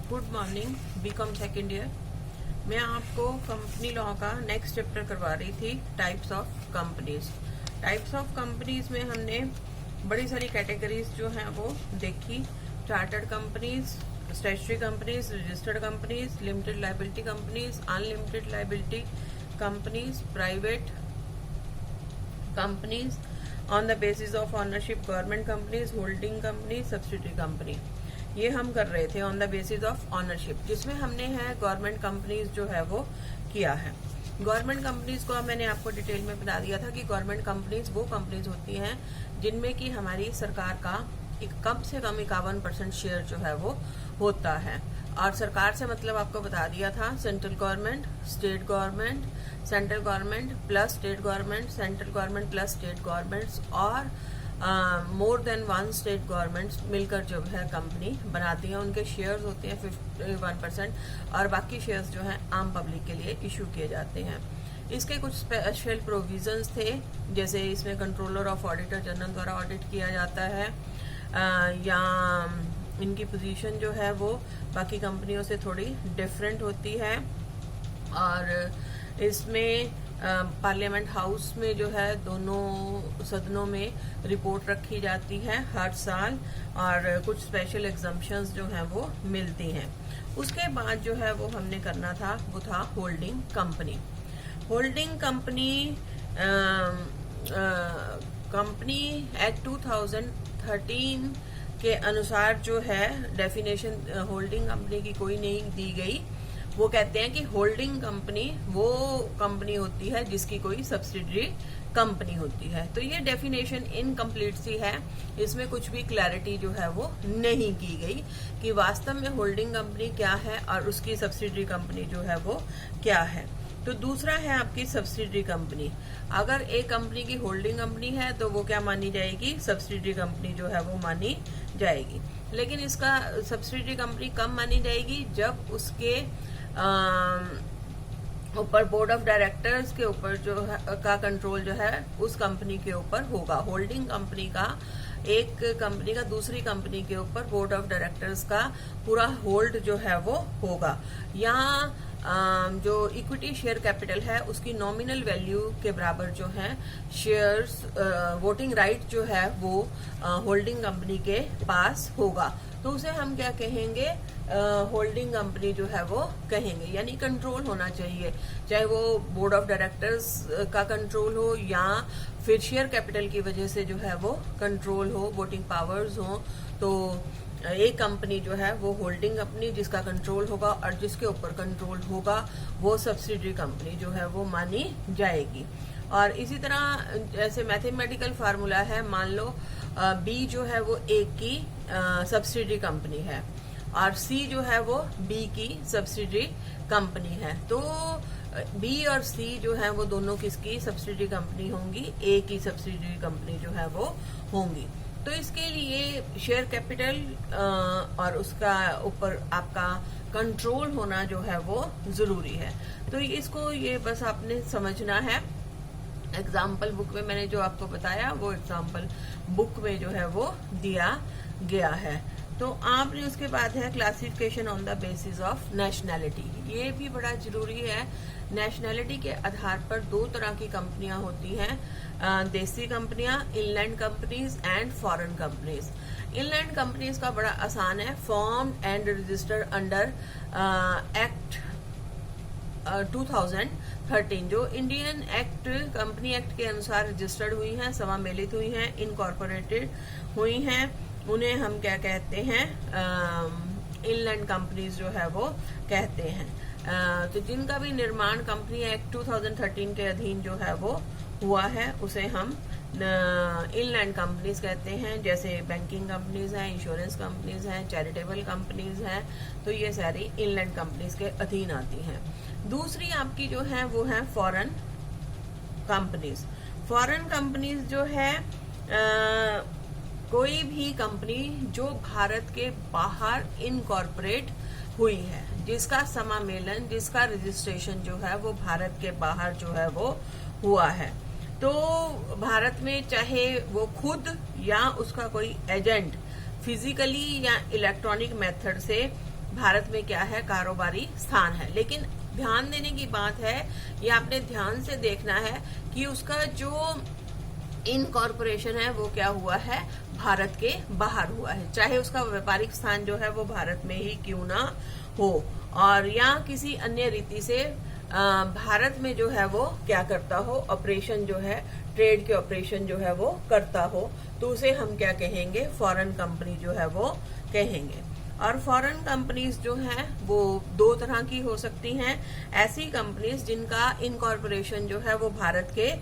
Good morning, BCom second year. मैं आपको company law का नेक्स्ट चैप्टर करवा रही थी, types of companies. Types of companies में हमने बड़ी सारी कैटेगरीज जो हैं वो देखी। Chartered companies, statutory companies, registered companies, limited liability companies, unlimited liability companies, private companies on the basis of ownership, government companies, holding company, subsidiary company. ये हम कर रहे थे on the basis of ownership, जिसमें हमने है गवर्नमेंट कंपनीज जो है वो किया है। गवर्नमेंट कंपनीज को मैंने आपको डिटेल में बता दिया था कि गवर्नमेंट कंपनीज वो कंपनीज होती हैं जिनमें कि हमारी सरकार का कम से कम 51% शेयर जो है वो होता है। और सरकार से मतलब आपको बता दिया था central government, state government, central government plus state government, central government plus state governments और more than one state governments मिलकर जो है कंपनी बनाती हैं। उनके शेयर्स होते हैं 51% और बाकी शेयर्स जो हैं आम पब्लिक के लिए इशू किए जाते हैं। इसके कुछ स्पेशल प्रोविजंस थे, जैसे इसमें कंट्रोलर ऑफ ऑडिटर जनरल द्वारा ऑडिट किया जाता है, या इनकी पोजीशन जो है वो बाकी कंपनियों से थोड़ी डिफरेंट होती है। और इसमें पार्लियामेंट हाउस में जो है दोनों सदनों में रिपोर्ट रखी जाती है हर साल, और कुछ स्पेशल एग्जम्पशंस जो हैं वो मिलती हैं। उसके बाद जो है वो हमने करना था वो था holding company. Holding company company act 2013 के अनुसार जो है डेफिनेशन होल्डिंग कंपनी की कोई नहीं दी गई। वो कहते हैं कि होल्डिंग कंपनी वो कंपनी होती है जिसकी कोई सब्सिडरी कंपनी होती है। तो ये डेफिनेशन इनकम्प्लीट सी है, इसमें कुछ भी क्लैरिटी जो है वो नहीं की गई कि वास्तव में होल्डिंग कंपनी क्या है और उसकी सब्सिडरी कंपनी जो है वो क्या है। तो दूसरा है आपकी सब्सिडरी कंपनी। अगर एक कंपनी की होल्डिंग कंपनी है तो वो क्या मानी जाएगी, सब्सिडरी कंपनी जो है वो मानी जाएगी। लेकिन इसका सब्सिडरी कंपनी कब मानी जाएगी, जब उसके ऊपर बोर्ड ऑफ डायरेक्टर्स के ऊपर जो है का कंट्रोल जो है उस कंपनी के ऊपर होगा। होल्डिंग कंपनी का एक कंपनी का दूसरी कंपनी के ऊपर बोर्ड ऑफ डायरेक्टर्स का पूरा होल्ड जो है वो होगा। यहाँ जो इक्विटी शेयर कैपिटल है उसकी नॉमिनल वैल्यू के बराबर जो है शेयर्स, वोटिंग राइट जो है वो होल्डिंग कंपनी के पास होगा। तो उसे हम क्या कहेंगे, होल्डिंग कंपनी जो है वो कहेंगे। यानी कंट्रोल होना चाहिए, चाहे वो बोर्ड ऑफ डायरेक्टर्स का कंट्रोल हो या फिर शेयर कैपिटल की वजह से जो है वो कंट्रोल हो, वोटिंग पावर्स हो। तो एक कंपनी जो है वो होल्डिंग कंपनी जिसका कंट्रोल होगा और जिसके ऊपर कंट्रोल होगा वो सब्सिडरी कंपनी जो है वो मानी जाएगी। और इसी तरह जैसे मैथमेटिकल फार्मूला है, मान लो बी जो है वो ए की सब्सिडरी कंपनी है और सी जो है वो बी की सब्सिडरी कंपनी है। तो बी और सी जो है वो दोनों किसकी सब्सिडरी कंपनी होंगी, ए की सब्सिडरी कंपनी जो है वो होंगी। तो इसके लिए शेयर कैपिटल और उसका ऊपर आपका कंट्रोल होना जो है वो जरूरी है। तो इसको ये बस आपने समझना है। एग्जाम्पल बुक में मैंने जो आपको बताया वो एग्जाम्पल बुक में जो है वो दिया गया है। तो आपने उसके बाद है classification on the basis of nationality. ये भी बड़ा जरूरी है। नेशनैलिटी के आधार पर दो तरह की कंपनियां होती हैं, देसी कंपनियां, inland companies and foreign companies. Inland companies का बड़ा आसान है, formed and registered under act 2013, जो इंडियन एक्ट कंपनी एक्ट के अनुसार रजिस्टर्ड हुई हैं, समामेलित हुई हैं, इनकॉर्पोरेटेड हुई हैं, उन्हें हम क्या कहते हैं, इनलैंड कंपनीज जो है वो कहते हैं। तो जिनका भी निर्माण कंपनी एक्ट 2013 के अधीन जो है वो हुआ है उसे हम इनलैंड कंपनीज कहते हैं। जैसे बैंकिंग कंपनीज हैं, इंश्योरेंस कंपनीज हैं, चैरिटेबल कंपनीज हैं, तो ये सारी इनलैंड कंपनीज के अधीन आती हैं। दूसरी आपकी जो है वो है फॉरेन कंपनीज। फॉरेन कंपनीज जो है कोई भी कंपनी जो भारत के बाहर इनकॉर्पोरेट हुई है, जिसका समामेलन, जिसका रजिस्ट्रेशन जो है वो भारत के बाहर जो है वो हुआ है। तो भारत में चाहे वो खुद या उसका कोई एजेंट फिजिकली या इलेक्ट्रॉनिक मेथड से भारत में क्या है, कारोबारी स्थान है। लेकिन ध्यान देने की बात है, ये आपने ध्यान से देखना है कि उसका जो इनकॉर्पोरेशन है वो क्या हुआ है, भारत के बाहर हुआ है, चाहे उसका व्यापारिक स्थान जो है वो भारत में ही क्यों ना हो, और या किसी अन्य रीति से भारत में जो है वो क्या करता हो, ऑपरेशन जो है, ट्रेड के ऑपरेशन जो है वो करता हो, तो उसे हम क्या कहेंगे, फॉरेन कंपनी जो है वो कहेंगे। और फॉरेन कंपनीज जो हैं वो दो तरह की हो सकती हैं, ऐसी कंपनीज जिनका इनकॉर्पोरेशन जो है वो भारत के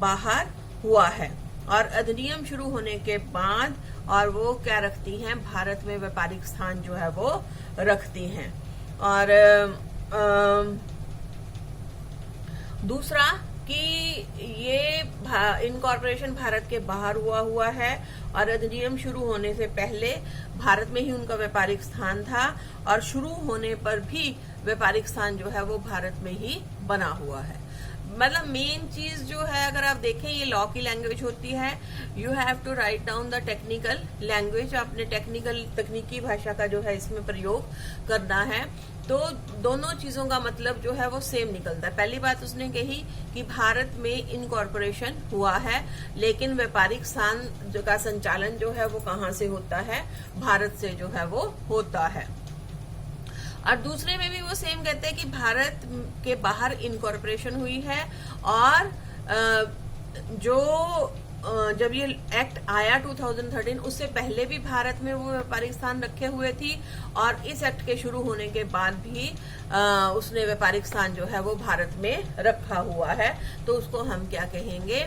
बाहर हुआ है और अधिनियम शुरू होने के बाद, और वो क्या रखती हैं, भारत में व्यापारिक स्थान जो है वो रखती हैं। और दूसरा कि ये इनकॉर्पोरेशन भारत के बाहर हुआ है और अधिनियम शुरू होने से पहले भारत में ही उनका व्यापारिक स्थान था, और शुरू होने पर भी व्यापारिक स्थान जो है वो भारत में ही बना हुआ है। मतलब मेन चीज जो है, अगर आप देखें, ये लॉ की लैंग्वेज होती है, you have to write down the technical language, अपने तकनीकी भाषा का जो है इसमें प्रयोग करना है। तो दोनों चीजों का मतलब जो है वो सेम निकलता है। पहली बात उसने कही कि भारत में इनकॉर्पोरेशन हुआ है, लेकिन व्यापारिक स्थान का संचालन जो है वो कहाँ से होता है, भारत से जो है वो होता है। और दूसरे में भी वो सेम कहते हैं कि भारत के बाहर इनकॉर्पोरेशन हुई है, और जब ये एक्ट आया 2013, उससे पहले भी भारत में वो व्यापारिक स्थान रखे हुए थी, और इस एक्ट के शुरू होने के बाद भी उसने व्यापारिक स्थान जो है वो भारत में रखा हुआ है, तो उसको हम क्या कहेंगे,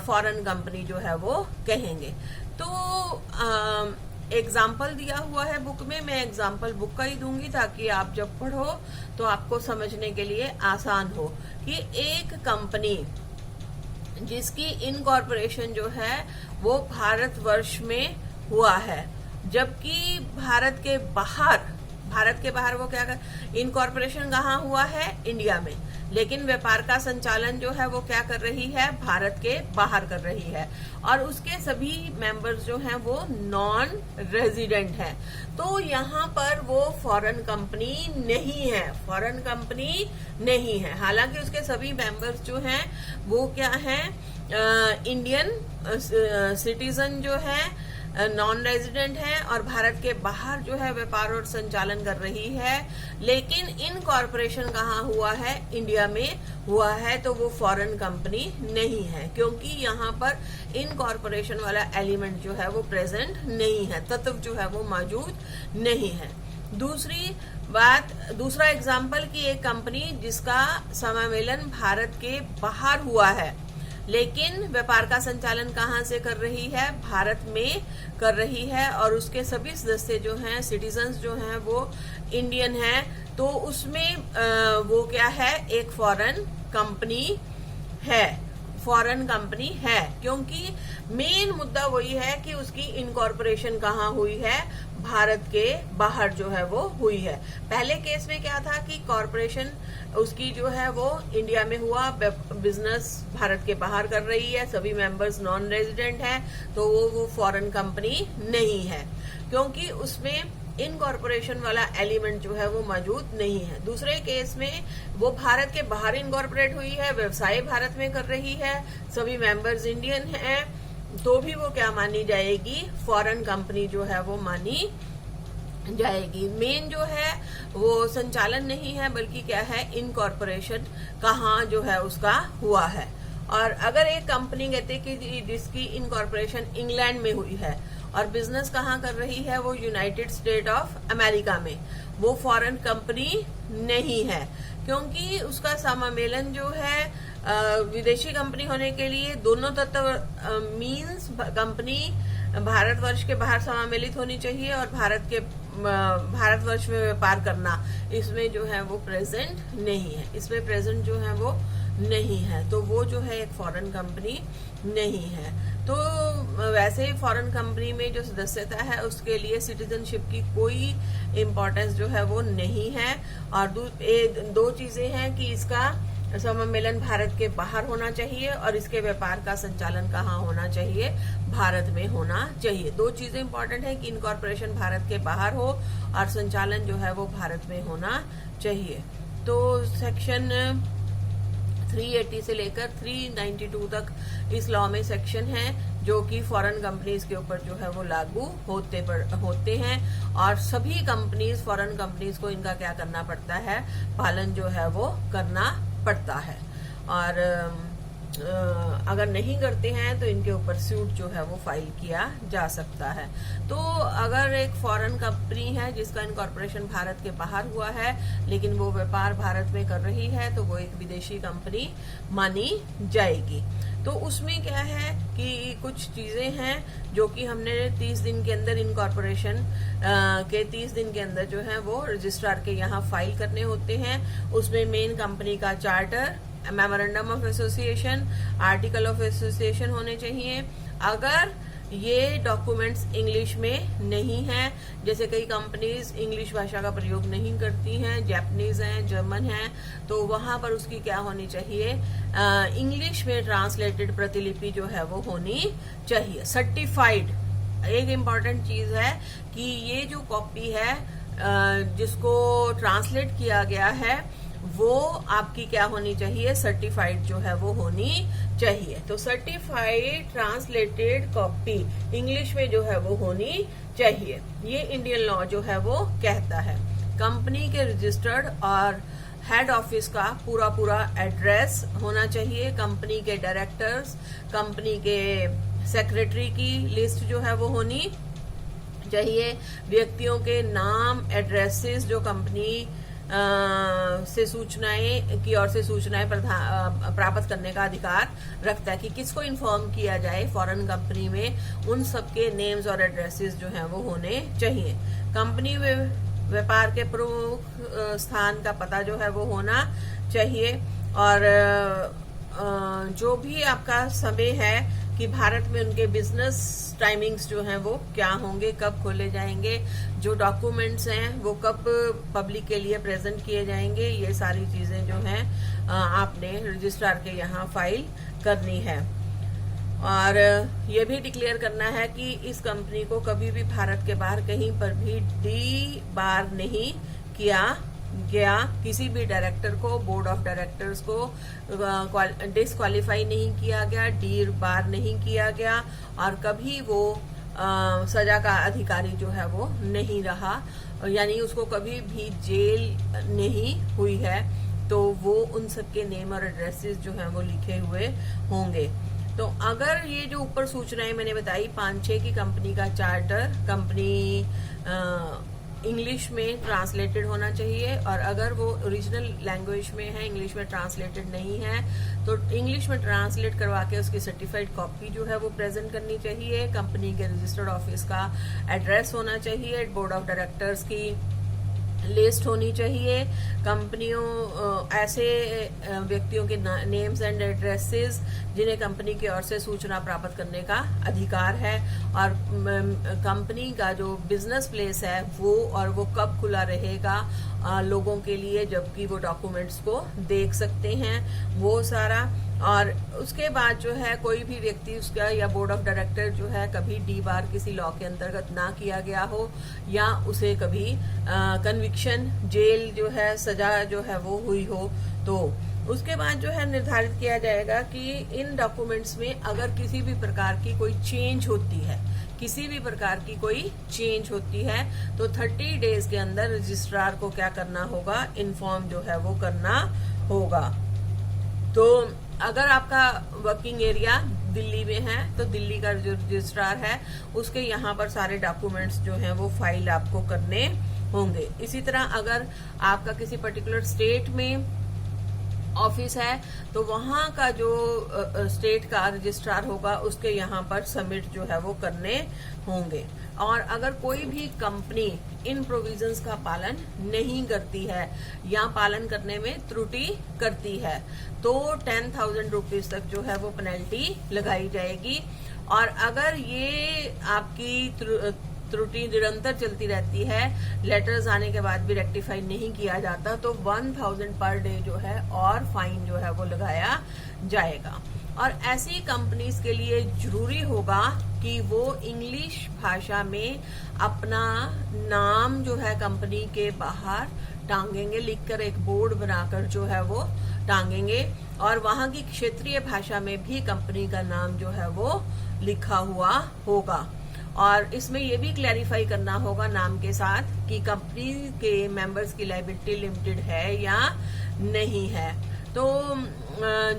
फॉरेन कंपनी जो है वो कहेंगे। तो एग्जाम्पल दिया हुआ है बुक में, मैं एग्जाम्पल बुक का ही दूंगी ताकि आप जब पढ़ो तो आपको समझने के लिए आसान हो कि एक कंपनी जिसकी इनकॉर्पोरेशन जो है वो भारतवर्ष में हुआ है, जबकि भारत के बाहर वो क्या कर, इनकॉर्पोरेशन कहाँ हुआ है, इंडिया में, लेकिन व्यापार का संचालन जो है वो क्या कर रही है, भारत के बाहर कर रही है, और उसके सभी मेंबर्स जो हैं वो नॉन रेजिडेंट हैं। तो यहाँ पर वो फॉरेन कंपनी नहीं है, हालांकि उसके सभी मेंबर्स जो हैं वो क्या हैं, इंडियन सिटीजन जो है, नॉन रेजिडेंट है, और भारत के बाहर जो है व्यापार और संचालन कर रही है, लेकिन इनकॉर्पोरेशन कहाँ हुआ है, इंडिया में हुआ है, तो वो फॉरेन कंपनी नहीं है, क्योंकि यहाँ पर इनकॉर्पोरेशन वाला एलिमेंट जो है वो प्रेजेंट नहीं है, तत्व जो है वो मौजूद नहीं है। दूसरा एग्जाम्पल कि एक कंपनी जिसका समामेलन भारत के बाहर हुआ है, लेकिन व्यापार का संचालन कहाँ से कर रही है, भारत में कर रही है, और उसके सभी सदस्य जो हैं, सिटीजन्स जो हैं वो इंडियन हैं, तो उसमें वो क्या है, एक फॉरेन कंपनी है, क्योंकि मेन मुद्दा वही है कि उसकी इनकॉर्पोरेशन कहाँ हुई है, भारत के बाहर जो है वो हुई है। पहले केस में क्या था कि कॉर्पोरेशन उसकी जो है वो इंडिया में हुआ, बिजनेस भारत के बाहर कर रही है, सभी मेंबर्स नॉन रेजिडेंट हैं, तो वो फॉरेन कंपनी नहीं है, क्योंकि उसमें इनकॉर्पोरेशन वाला एलिमेंट जो है वो मौजूद नहीं है। दूसरे केस में वो भारत के बाहर इनकॉर्पोरेट हुई है, व्यवसाय भारत में कर रही है, सभी मेंबर्स इंडियन हैं, तो भी वो क्या मानी जाएगी, फॉरेन कंपनी जो है वो मानी जाएगी। मेन जो है वो संचालन नहीं है, बल्कि क्या है, इनकॉर्पोरेशन कहाँ जो है उसका हुआ है। और अगर एक कंपनी कहते कि जिसकी इनकॉर्पोरेशन इंग्लैंड में हुई है और बिजनेस कहाँ कर रही है, वो यूनाइटेड स्टेट ऑफ अमेरिका में, वो फॉरेन कंपनी नहीं है, क्योंकि उसका समामेलन जो है विदेशी कंपनी होने के लिए दोनों तत्व मींस कंपनी भारतवर्ष के बाहर समामेलित होनी चाहिए और भारतवर्ष में व्यापार करना, इसमें जो है वो प्रेजेंट नहीं है, इसमें प्रेजेंट जो है वो नहीं है, तो वो जो है एक फॉरेन कंपनी नहीं है। तो वैसे ही फॉरेन कंपनी में जो सदस्यता है उसके लिए सिटीजनशिप की कोई इम्पोर्टेंस जो है वो नहीं है। और दो चीजें हैं कि इसका सम्मेलन भारत के बाहर होना चाहिए और इसके व्यापार का संचालन कहाँ होना चाहिए, भारत में होना चाहिए। दो चीजें इंपॉर्टेंट है कि इनकॉर्पोरेशन भारत के बाहर हो और संचालन जो है वो भारत में होना चाहिए। तो सेक्शन 380 से लेकर 392 तक इस लॉ में सेक्शन है जो कि फॉरेन कंपनीज के ऊपर जो है वो लागू होते हैं और सभी कंपनीज, फॉरेन कंपनीज को इनका क्या करना पड़ता है, पालन जो है वो करना पड़ता है। और अगर नहीं करते हैं तो इनके ऊपर सूट जो है वो फाइल किया जा सकता है। तो अगर एक फॉरेन कंपनी है जिसका इनकॉर्पोरेशन भारत के बाहर हुआ है लेकिन वो व्यापार भारत में कर रही है तो वो एक विदेशी कंपनी मानी जाएगी। तो उसमें क्या है कि कुछ चीजें हैं जो कि हमने 30 दिन के अंदर इनकॉर्पोरेशन के 30 दिन के अंदर जो है वो रजिस्ट्रार के यहाँ फाइल करने होते हैं। उसमें मेन कंपनी का charter, memorandum of association, article of association होने चाहिए। अगर ये डॉक्यूमेंट्स इंग्लिश में नहीं है, जैसे कई कंपनीज इंग्लिश भाषा का प्रयोग नहीं करती हैं, जापानीज हैं, जर्मन हैं, तो वहां पर उसकी क्या होनी चाहिए, इंग्लिश में ट्रांसलेटेड प्रतिलिपि जो है वो होनी चाहिए, सर्टिफाइड। एक इम्पॉर्टेंट चीज है कि ये जो कॉपी है जिसको ट्रांसलेट किया गया है वो आपकी क्या होनी चाहिए, सर्टिफाइड जो है वो होनी चाहिए। तो सर्टिफाइड ट्रांसलेटेड कॉपी इंग्लिश में जो है वो होनी चाहिए। ये इंडियन लॉ जो है वो कहता है। कंपनी के रजिस्टर्ड और हेड ऑफिस का पूरा एड्रेस होना चाहिए। कंपनी के डायरेक्टर्स, कंपनी के सेक्रेटरी की लिस्ट जो है वो होनी चाहिए। व्यक्तियों के नाम, एड्रेसेस जो कंपनी से सूचनाएं की ओर से सूचनाएं प्राप्त करने का अधिकार रखता है कि किसको इन्फॉर्म किया जाए फॉरेन कंपनी में, उन सबके नेम्स और एड्रेसेस जो हैं वो होने चाहिए। कंपनी व्यापार के प्रमुख स्थान का पता जो है वो होना चाहिए। और जो भी आपका समय है कि भारत में उनके बिजनेस टाइमिंग्स जो हैं वो क्या होंगे, कब खोले जाएंगे, जो डॉक्यूमेंट्स हैं वो कब पब्लिक के लिए प्रेजेंट किए जाएंगे, ये सारी चीजें जो हैं आपने रजिस्ट्रार के यहाँ फाइल करनी है। और ये भी डिक्लेयर करना है कि इस कंपनी को कभी भी भारत के बाहर कहीं पर भी डी बार नहीं किया गया, किसी भी डायरेक्टर को, बोर्ड ऑफ डायरेक्टर्स को डिस्क्वालीफाई नहीं किया गया, डी बार नहीं किया गया और कभी वो सजा का अधिकारी जो है वो नहीं रहा, यानी उसको कभी भी जेल नहीं हुई है, तो वो उन सबके नेम और एड्रेसेस जो हैं वो लिखे हुए होंगे। तो अगर ये जो ऊपर सूचनाएं मैंने बताई 5-6 की कंपनी का चार्टर, कंपनी इंग्लिश में ट्रांसलेटेड होना चाहिए और अगर वो ओरिजिनल लैंग्वेज में है, इंग्लिश में ट्रांसलेटेड नहीं है, तो इंग्लिश में ट्रांसलेट करवा के उसकी सर्टिफाइड कॉपी जो है वो प्रेजेंट करनी चाहिए। कंपनी के रजिस्टर्ड ऑफिस का एड्रेस होना चाहिए, बोर्ड ऑफ डायरेक्टर्स की लिस्ट होनी चाहिए। कंपनियों ऐसे व्यक्तियों के नेम्स एंड एड्रेसेस जिन्हें कंपनी की ओर से सूचना प्राप्त करने का अधिकार है और कंपनी का जो बिजनेस प्लेस है वो और वो कब खुला रहेगा लोगों के लिए, जबकि वो डॉक्यूमेंट्स को देख सकते हैं, वो सारा। और उसके बाद जो है कोई भी व्यक्ति उसका या बोर्ड ऑफ डायरेक्टर जो है कभी डी बार किसी लॉ के अंतर्गत ना किया गया हो या उसे कभी कन्विक्शन, जेल जो है, सजा जो है वो हुई हो, तो उसके बाद जो है निर्धारित किया जाएगा कि इन डॉक्यूमेंट्स में अगर किसी भी प्रकार की कोई चेंज होती है, किसी भी प्रकार की कोई चेंज होती है तो 30 डेज के अंदर रजिस्ट्रार को क्या करना होगा, इन्फॉर्म जो है वो करना होगा। तो अगर आपका वर्किंग एरिया दिल्ली में है तो दिल्ली का जो रजिस्ट्रार है उसके यहाँ पर सारे डॉक्यूमेंट्स जो हैं वो फाइल आपको करने होंगे। इसी तरह अगर आपका किसी पर्टिकुलर स्टेट में ऑफिस है तो वहां का जो स्टेट का रजिस्ट्रार होगा उसके यहाँ पर सबमिट जो है वो करने होंगे। और अगर कोई भी कंपनी इन प्रोविजंस का पालन नहीं करती है या पालन करने में त्रुटि करती है तो 10,000 रुपीज तक जो है वो पेनल्टी लगाई जाएगी। और अगर ये आपकी त्रुटि निरंतर चलती रहती है, लेटर्स आने के बाद भी रेक्टिफाई नहीं किया जाता, तो 1000 पर डे जो है और फाइन जो है वो लगाया जाएगा। और ऐसी कंपनीज के लिए जरूरी होगा कि वो इंग्लिश भाषा में अपना नाम जो है कंपनी के बाहर टांगेंगे, लिखकर एक बोर्ड बनाकर जो है वो टांगेंगे, और वहां की क्षेत्रीय भाषा में भी कंपनी का नाम जो है वो लिखा हुआ होगा। और इसमें ये भी क्लैरिफाई करना होगा नाम के साथ कि कंपनी के मेंबर्स की लायबिलिटी लिमिटेड है या नहीं है। तो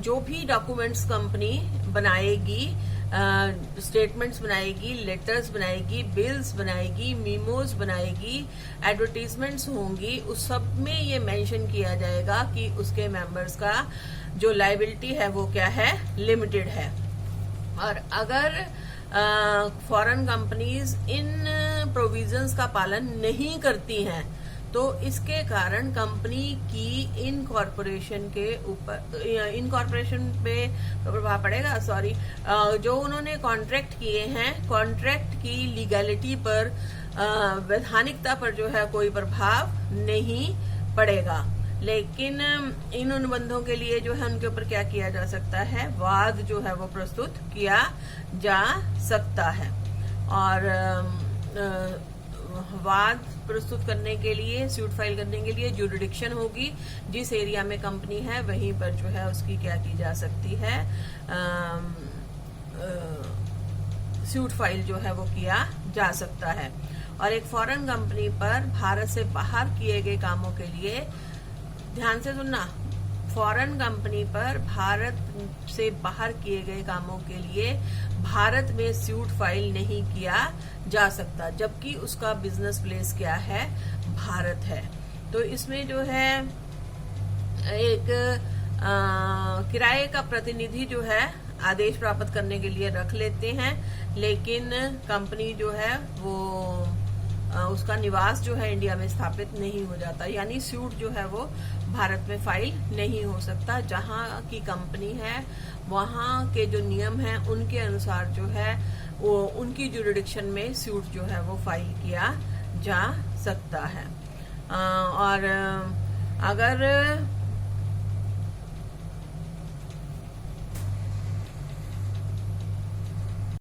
जो भी डॉक्यूमेंट्स कंपनी बनाएगी, स्टेटमेंट्स बनाएगी, लेटर्स बनाएगी, बिल्स बनाएगी, मीमोज बनाएगी, एडवर्टीजमेंट्स होंगी, उस सब में ये मेंशन किया जाएगा कि उसके मेंबर्स का जो लायबिलिटी है वो क्या है, लिमिटेड है। और अगर फॉरेन कंपनीज इन प्रोविजंस का पालन नहीं करती हैं तो इसके कारण कंपनी की इनकॉर्पोरेशन पे प्रभाव पड़ेगा। जो उन्होंने कॉन्ट्रैक्ट किए हैं, कॉन्ट्रैक्ट की लीगैलिटी पर, वैधानिकता पर जो है कोई प्रभाव नहीं पड़ेगा। लेकिन इन अनुबंधों के लिए जो है उनके ऊपर क्या किया जा सकता है, वाद जो है वो प्रस्तुत किया जा सकता है। और वाद प्रस्तुत करने के लिए, सूट फाइल करने के लिए जुरिडिक्शन होगी, जिस एरिया में कंपनी है वहीं पर जो है उसकी क्या की जा सकती है, सूट फाइल जो है वो किया जा सकता है। और एक फॉरेन कंपनी पर भारत से बाहर किए गए कामों के लिए, ध्यान से सुनना, फॉरेन कंपनी पर भारत से बाहर किए गए कामों के लिए भारत में सूट फाइल नहीं किया जा सकता, जबकि उसका बिजनेस प्लेस क्या है, भारत है। तो इसमें जो है एक किराए का प्रतिनिधि जो है आदेश प्राप्त करने के लिए रख लेते हैं, लेकिन कंपनी जो है वो उसका निवास जो है इंडिया में स्थापित नहीं हो जाता, यानी सूट जो है वो भारत में फाइल नहीं हो सकता। जहां की कंपनी है वहां के जो नियम हैं उनके अनुसार जो है वो उनकी जुरिडिक्शन में सूट जो है वो फाइल किया जा सकता है। और अगर